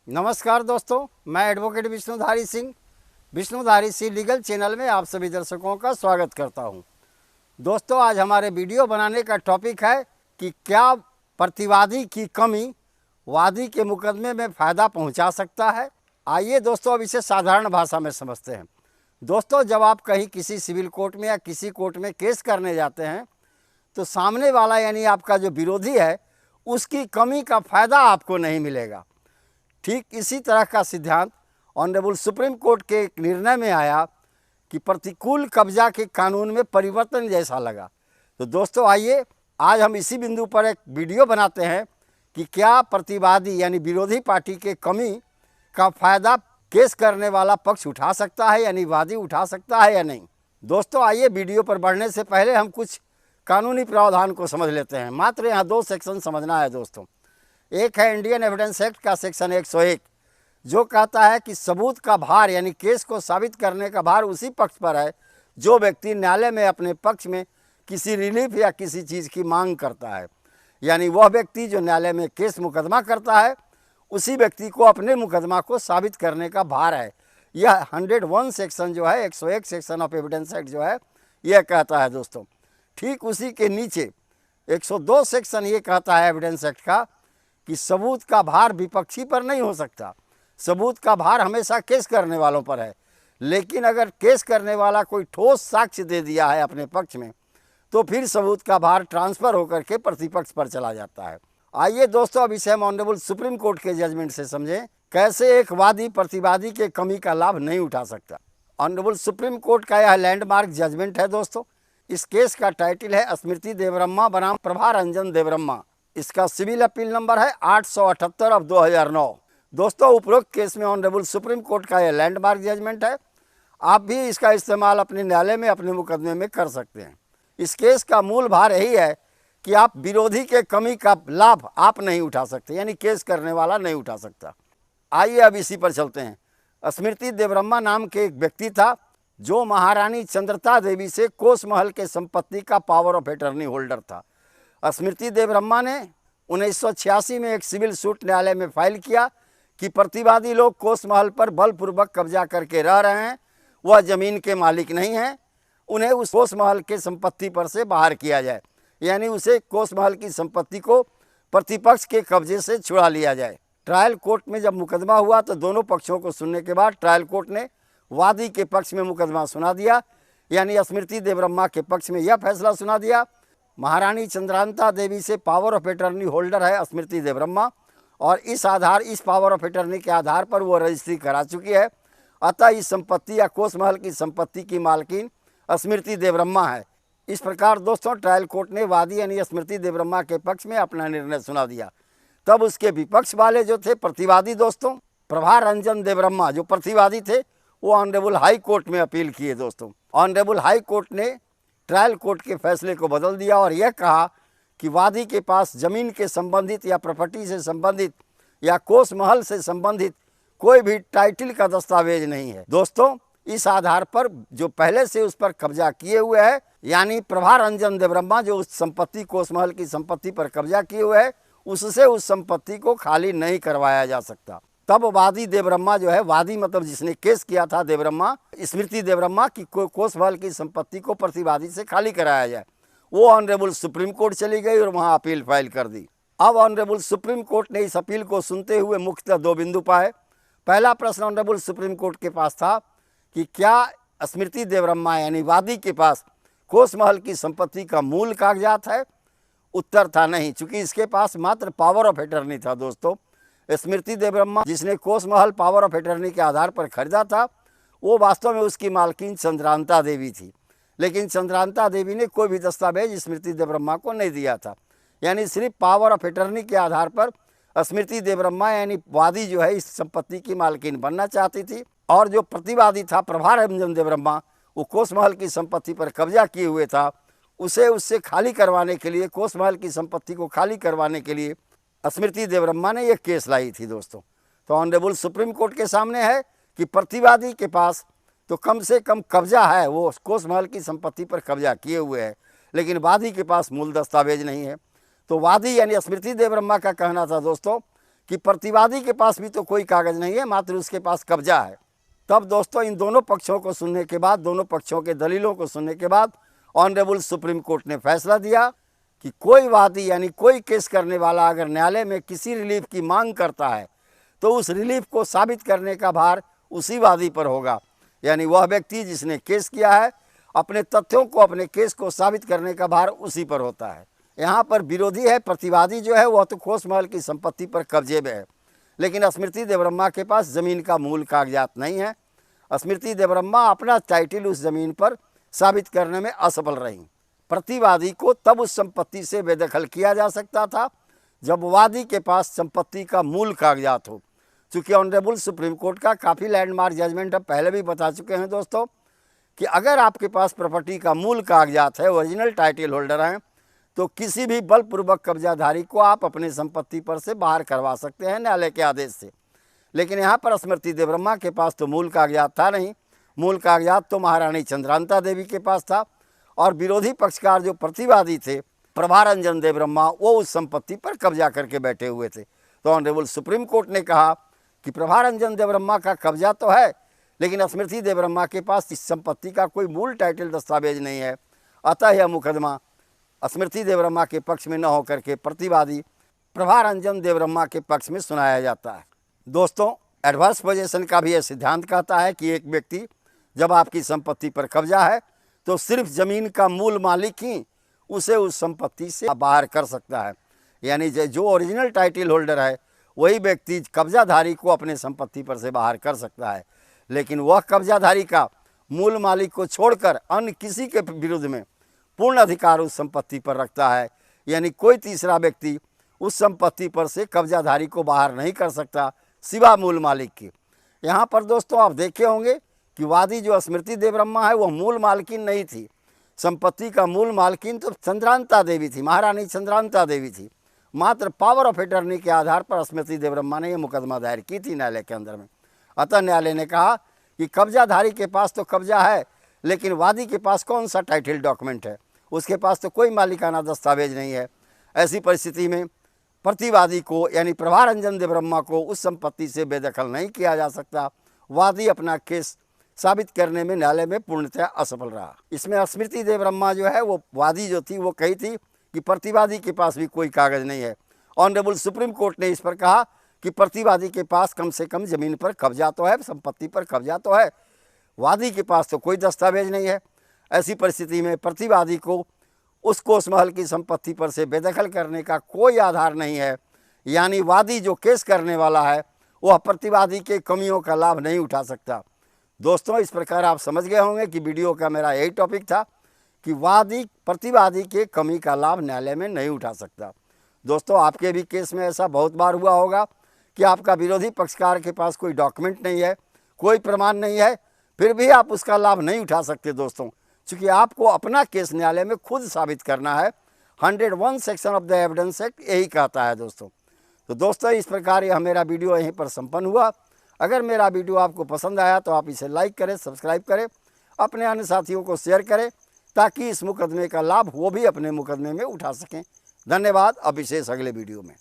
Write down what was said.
नमस्कार दोस्तों, मैं advocate Vishnudhari Singh legal channel में आप सभी दर्शकों का स्वागत करता हूं। दोस्तों, आज हमारे वीडियो बनाने का टॉपिक है कि क्या प्रतिवादी की कमी वादी के मुकदमे में फ़ायदा पहुंचा सकता है। आइए दोस्तों, अब इसे साधारण भाषा में समझते हैं। दोस्तों, जब आप कहीं किसी सिविल कोर्ट में या किसी कोर्ट में केस करने जाते हैं तो सामने वाला यानी आपका जो विरोधी है उसकी कमी का फ़ायदा आपको नहीं मिलेगा। ठीक इसी तरह का सिद्धांत ऑनरेबल सुप्रीम कोर्ट के एक निर्णय में आया कि प्रतिकूल कब्जा के कानून में परिवर्तन जैसा लगा। तो दोस्तों, आइए आज हम इसी बिंदु पर एक वीडियो बनाते हैं कि क्या प्रतिवादी यानी विरोधी पार्टी के कमी का फ़ायदा केस करने वाला पक्ष उठा सकता है यानी वादी उठा सकता है या नहीं। दोस्तों, आइए वीडियो पर बढ़ने से पहले हम कुछ कानूनी प्रावधान को समझ लेते हैं। मात्र यहाँ 2 सेक्शन समझना है दोस्तों। एक है इंडियन एविडेंस एक्ट का सेक्शन 101, जो कहता है कि सबूत का भार यानी केस को साबित करने का भार उसी पक्ष पर है जो व्यक्ति न्यायालय में अपने पक्ष में किसी रिलीफ या किसी चीज़ की मांग करता है। यानी वह व्यक्ति जो न्यायालय में केस मुकदमा करता है उसी व्यक्ति को अपने मुकदमा को साबित करने का भार है। यह 101 सेक्शन जो है 101 सेक्शन ऑफ एविडेंस एक्ट जो है यह कहता है दोस्तों। ठीक उसी के नीचे 102 सेक्शन ये कहता है एविडेंस एक्ट का कि सबूत का भार विपक्षी पर नहीं हो सकता। सबूत का भार हमेशा केस करने वालों पर है, लेकिन अगर केस करने वाला कोई ठोस साक्ष्य दे दिया है अपने पक्ष में तो फिर सबूत का भार ट्रांसफ़र होकर के प्रतिपक्ष पर चला जाता है। आइए दोस्तों, अब इसे हम ऑनरेबल सुप्रीम कोर्ट के जजमेंट से समझें कैसे एक वादी प्रतिवादी के कमी का लाभ नहीं उठा सकता। ऑनरेबल सुप्रीम कोर्ट का यह लैंडमार्क जजमेंट है दोस्तों। इस केस का टाइटल है स्मृति देवरम्मा बनाम प्रभा रंजन देवरम्मा। इसका सिविल अपील नंबर है 878 ऑफ 2009। दोस्तों, उपरोक्त केस में ऑनरेबल सुप्रीम कोर्ट का यह लैंडमार्क जजमेंट है। आप भी इसका इस्तेमाल अपने न्यायालय में अपने मुकदमे में कर सकते हैं। इस केस का मूल भार यही है कि आप विरोधी के कमी का लाभ आप नहीं उठा सकते, यानी केस करने वाला नहीं उठा सकता। आइए अब इसी पर चलते हैं। स्मृति देवरम्मा नाम के एक व्यक्ति था जो महारानी चंद्रता देवी से कोस महल के संपत्ति का पावर ऑफ अटर्नी होल्डर था। स्मृति देवरम्मा ने 1986 में एक सिविल सूट न्यायालय में फाइल किया कि प्रतिवादी लोग कोस महल पर बलपूर्वक कब्जा करके रह रहे हैं, वह ज़मीन के मालिक नहीं हैं, उन्हें उस कोस महल के संपत्ति पर से बाहर किया जाए, यानी उसे कोस महल की संपत्ति को प्रतिपक्ष के कब्जे से छुड़ा लिया जाए। ट्रायल कोर्ट में जब मुकदमा हुआ तो दोनों पक्षों को सुनने के बाद ट्रायल कोर्ट ने वादी के पक्ष में मुकदमा सुना दिया, यानी स्मृति देवरम्मा के पक्ष में यह फैसला सुना दिया महारानी चंद्रांता देवी से पावर ऑफ अटर्नी होल्डर है स्मृति देवरम्मा, और इस पावर ऑफ अटर्नी के आधार पर वो रजिस्ट्री करा चुकी है। अतः इस संपत्ति या कोस महल की संपत्ति की मालकिन स्मृति देवरम्मा है। इस प्रकार दोस्तों, ट्रायल कोर्ट ने वादी यानी स्मृति देवरम्मा के पक्ष में अपना निर्णय सुना दिया। तब उसके विपक्ष वाले जो थे प्रतिवादी दोस्तों, प्रभा रंजन देवरम्मा जो प्रतिवादी थे, वो ऑनरेबल हाई कोर्ट में अपील किए दोस्तों। ऑनरेबल हाई कोर्ट ने ट्रायल कोर्ट के फैसले को बदल दिया और यह कहा कि वादी के पास ज़मीन के संबंधित या प्रॉपर्टी से संबंधित या कोस महल से संबंधित कोई भी टाइटल का दस्तावेज नहीं है। दोस्तों, इस आधार पर जो पहले से उस पर कब्जा किए हुए है, यानी प्रभा रंजन देवरम्मा जो उस संपत्ति कोस महल की संपत्ति पर कब्जा किए हुए है, उससे उस संपत्ति को खाली नहीं करवाया जा सकता। तब वादी देवरम्मा जो है, वादी मतलब जिसने केस किया था देवरम्मा, स्मृति देवरम्मा की कोस महल की संपत्ति को प्रतिवादी से खाली कराया जाए, वो ऑनरेबल सुप्रीम कोर्ट चली गई और वहाँ अपील फाइल कर दी। अब ऑनरेबल सुप्रीम कोर्ट ने इस अपील को सुनते हुए मुख्यतः 2 बिंदु पाए। पहला प्रश्न ऑनरेबल सुप्रीम कोर्ट के पास था कि क्या स्मृति देवरम्मा यानी वादी के पास कोस महल की संपत्ति का मूल कागजात है। उत्तर था नहीं, चूँकि इसके पास मात्र पावर ऑफ अटर्नी था। दोस्तों, स्मृति देवरम्मा जिसने कोस महल पावर ऑफ अटर्नी के आधार पर खरीदा था, वो वास्तव में उसकी मालकिन चंद्रांता देवी थी, लेकिन चंद्रांता देवी ने कोई भी दस्तावेज स्मृति देवरम्मा को नहीं दिया था। यानी सिर्फ पावर ऑफ अटर्नी के आधार पर स्मृति देवरम्मा यानी वादी जो है इस संपत्ति की मालकिन बनना चाहती थी, और जो प्रतिवादी था प्रभा रंजन देवरम्मा, वो कोस महल की संपत्ति पर कब्जा किए हुए था, उसे उससे खाली करवाने के लिए, कोस महल की संपत्ति को खाली करवाने के लिए स्मृति देवरम्मा ने यह केस लाई थी। दोस्तों, तो ऑनरेबल सुप्रीम कोर्ट के सामने है कि प्रतिवादी के पास तो कम से कम कब्जा है, वो कोस महल की संपत्ति पर कब्जा किए हुए है, लेकिन वादी के पास मूल दस्तावेज नहीं है। तो वादी यानी स्मृति देवरम्मा का कहना था दोस्तों कि प्रतिवादी के पास भी तो कोई कागज़ नहीं है, मात्र उसके पास कब्जा है। तब दोस्तों इन दोनों पक्षों को सुनने के बाद, दोनों पक्षों के दलीलों को सुनने के बाद ऑनरेबल सुप्रीम कोर्ट ने फैसला दिया कि कोई वादी यानी कोई केस करने वाला अगर न्यायालय में किसी रिलीफ की मांग करता है तो उस रिलीफ को साबित करने का भार उसी वादी पर होगा। यानी वह व्यक्ति जिसने केस किया है, अपने तथ्यों को, अपने केस को साबित करने का भार उसी पर होता है। यहाँ पर विरोधी है, प्रतिवादी जो है वह तो खोसमहल की संपत्ति पर कब्जे में है, लेकिन स्मृति देवब्रह्मा के पास ज़मीन का मूल कागजात नहीं है। स्मृति देवब्रह्मा अपना टाइटल उस ज़मीन पर साबित करने में असफल रही। प्रतिवादी को तब उस संपत्ति से बेदखल किया जा सकता था जब वादी के पास संपत्ति का मूल कागजात हो। चूँकि ऑनरेबल सुप्रीम कोर्ट का काफ़ी लैंडमार्क जजमेंट अब पहले भी बता चुके हैं दोस्तों कि अगर आपके पास प्रॉपर्टी का मूल कागजात है, ओरिजिनल टाइटल होल्डर हैं, तो किसी भी बलपूर्वक कब्जाधारी को आप अपनी संपत्ति पर से बाहर करवा सकते हैं न्यायालय के आदेश से। लेकिन यहाँ पर स्मृति देवब्रह्मा के पास तो मूल कागजात था नहीं। मूल कागजात तो महारानी चंद्रांता देवी के पास था और विरोधी पक्षकार जो प्रतिवादी थे प्रभारंजन देवब्रह्मा, वो उस संपत्ति पर कब्जा करके बैठे हुए थे। तो ऑनरेबल सुप्रीम कोर्ट ने कहा कि प्रभारंजन देवब्रह्मा का कब्जा तो है, लेकिन स्मृति देवब्रह्मा के पास इस संपत्ति का कोई मूल टाइटल दस्तावेज नहीं है। अतः यह मुकदमा स्मृति देवब्रह्मा के पक्ष में न होकर के प्रतिवादी प्रभारंजन देवब्रह्मा के पक्ष में सुनाया जाता है। दोस्तों, एडवर्स पोजीशन का भी यह सिद्धांत कहता है कि एक व्यक्ति जब आपकी संपत्ति पर कब्जा है तो सिर्फ ज़मीन का मूल मालिक ही उसे उस संपत्ति से बाहर कर सकता है। यानी जो ओरिजिनल टाइटल होल्डर है वही व्यक्ति कब्जाधारी को अपने संपत्ति पर से बाहर कर सकता है, लेकिन वह कब्जाधारी का मूल मालिक को छोड़कर अन्य किसी के विरुद्ध में पूर्ण अधिकार उस संपत्ति पर रखता है। यानी कोई तीसरा व्यक्ति उस संपत्ति पर से कब्जाधारी को बाहर नहीं कर सकता सिवा मूल मालिक के। यहाँ पर दोस्तों आप देखे होंगे कि वादी जो स्मृति देवब्रह्मा है वह मूल मालकिन नहीं थी। संपत्ति का मूल मालकिन तो चंद्रांता देवी थी, महारानी चंद्रांता देवी थी। मात्र पावर ऑफ अटर्नी के आधार पर स्मृति देवब्रह्मा ने यह मुकदमा दायर की थी न्यायालय के अंदर में। अतः न्यायालय ने कहा कि कब्जाधारी के पास तो कब्जा है, लेकिन वादी के पास कौन सा टाइटल डॉक्यूमेंट है, उसके पास तो कोई मालिकाना दस्तावेज नहीं है। ऐसी परिस्थिति में प्रतिवादी को यानी प्रभारंजन देवब्रह्मा को उस संपत्ति से बेदखल नहीं किया जा सकता। वादी अपना केस साबित करने में न्यायालय में पूर्णतः असफल रहा। इसमें स्मृति देवब्रह्मा जो है वो वादी जो थी वो कही थी कि प्रतिवादी के पास भी कोई कागज़ नहीं है। ऑनरेबल सुप्रीम कोर्ट ने इस पर कहा कि प्रतिवादी के पास कम से कम ज़मीन पर कब्जा तो है, संपत्ति पर कब्जा तो है, वादी के पास तो कोई दस्तावेज नहीं है। ऐसी परिस्थिति में प्रतिवादी को उस कोसमहल की संपत्ति पर से बेदखल करने का कोई आधार नहीं है। यानी वादी जो केस करने वाला है वह प्रतिवादी के कमियों का लाभ नहीं उठा सकता। दोस्तों, इस प्रकार आप समझ गए होंगे कि वीडियो का मेरा यही टॉपिक था कि वादी प्रतिवादी के कमी का लाभ न्यायालय में नहीं उठा सकता। दोस्तों, आपके भी केस में ऐसा बहुत बार हुआ होगा कि आपका विरोधी पक्षकार के पास कोई डॉक्यूमेंट नहीं है, कोई प्रमाण नहीं है, फिर भी आप उसका लाभ नहीं उठा सकते दोस्तों, क्योंकि आपको अपना केस न्यायालय में खुद साबित करना है। 101 section of the evidence act यही कहता है दोस्तों। तो दोस्तों, इस प्रकार यह मेरा वीडियो यहीं पर संपन्न हुआ। अगर मेरा वीडियो आपको पसंद आया तो आप इसे लाइक करें, सब्सक्राइब करें, अपने अन्य साथियों को शेयर करें ताकि इस मुकदमे का लाभ वो भी अपने मुकदमे में उठा सकें। धन्यवाद। अब विशेष अगले वीडियो में।